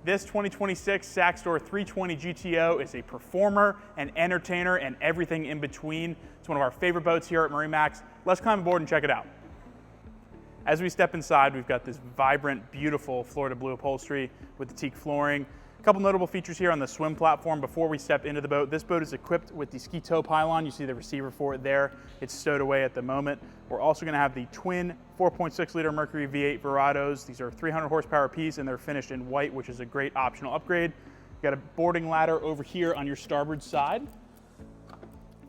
This 2026 Saxdor 320 GTO is a performer, an entertainer, and everything in between. It's one of our favorite boats here at MarineMax. Let's climb aboard and check it out. As we step inside, we've got this vibrant, beautiful Florida blue upholstery with the teak flooring. A couple notable features here on the swim platform before we step into the boat. This boat is equipped with the GTO pylon. You see the receiver for it there. It's stowed away at the moment. We're also going to have the twin 4.6 liter Mercury V8 Verados. These are 300 horsepower apiece and they're finished in white, which is a great optional upgrade. You've got a boarding ladder over here on your starboard side.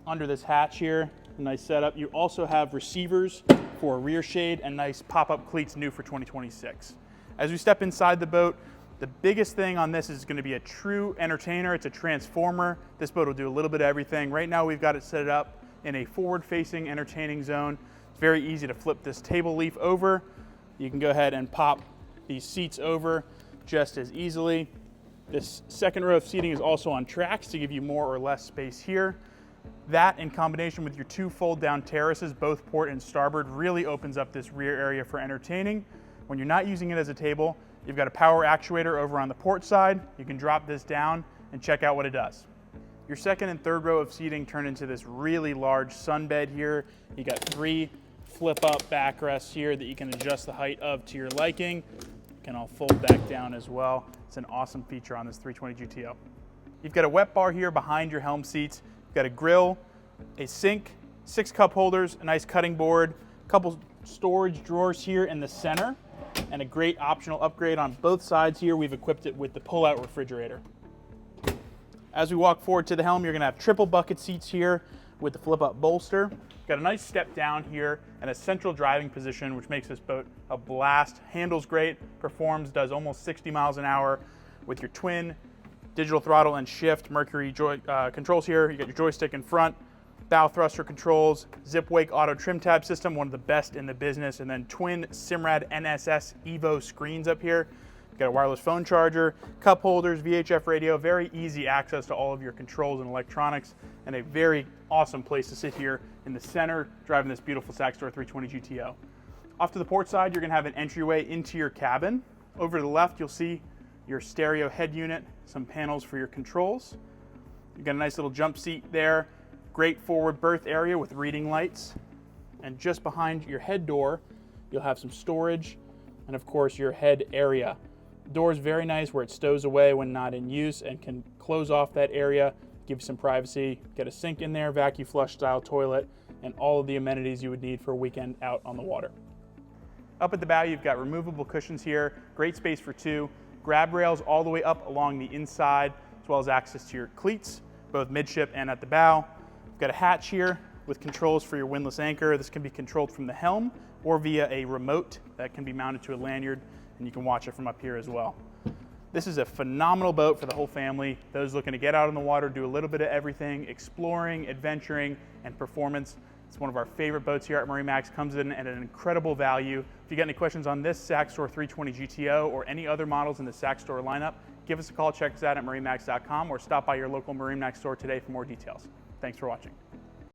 Under this hatch here, a nice setup. You also have receivers for a rear shade and nice pop-up cleats new for 2026. As we step inside the boat, the biggest thing on this is going to be a true entertainer. It's a transformer. This boat will do a little bit of everything. Right now we've got it set up in a forward-facing entertaining zone. It's very easy to flip this table leaf over. You can go ahead and pop these seats over just as easily. This second row of seating is also on tracks to give you more or less space here. That in combination with your two fold-down terraces, both port and starboard, really opens up this rear area for entertaining. When you're not using it as a table, you've got a power actuator over on the port side. You can drop this down and check out what it does. Your second and third row of seating turn into this really large sunbed here. You got three flip-up backrests here that you can adjust the height of to your liking. You can all fold back down as well. It's an awesome feature on this 320 GTO. You've got a wet bar here behind your helm seats. You've got a grill, a sink, 6 cup holders, a nice cutting board, a couple storage drawers here in the center, and a great optional upgrade on both sides here. We've equipped it with the pull-out refrigerator. As we walk forward to the helm, you're going to have triple bucket seats here with the flip-up bolster. Got a nice step down here and a central driving position, which makes this boat a blast. Handles great, performs, does almost 60 miles an hour with your twin digital throttle and shift Mercury controls here. You got your joystick in front, bow thruster controls, zip wake auto trim tab system, one of the best in the business, and then twin Simrad NSS Evo screens up here. You've got a wireless phone charger, cup holders, VHF radio, very easy access to all of your controls and electronics, and a very awesome place to sit here in the center, driving this beautiful Saxdor 320 GTO. Off to the port side, you're gonna have an entryway into your cabin. Over to the left, you'll see your stereo head unit, some panels for your controls. You've got a nice little jump seat there, great forward berth area with reading lights. And just behind your head door, you'll have some storage and of course your head area. The door is very nice where it stows away when not in use and can close off that area, give you some privacy. Get a sink in there, vacuum flush style toilet, and all of the amenities you would need for a weekend out on the water. Up at the bow, you've got removable cushions here, great space for two. Grab rails all the way up along the inside, as well as access to your cleats, both midship and at the bow. You've got a hatch here with controls for your windlass anchor. This can be controlled from the helm or via a remote that can be mounted to a lanyard, and you can watch it from up here as well. This is a phenomenal boat for the whole family. Those looking to get out on the water, do a little bit of everything, exploring, adventuring, and performance. It's one of our favorite boats here at MarineMax, comes in at an incredible value. If you got any questions on this Saxdor 320 GTO or any other models in the Saxdor lineup, give us a call, check us out at marinemax.com, or stop by your local MarineMax store today for more details. Thanks for watching.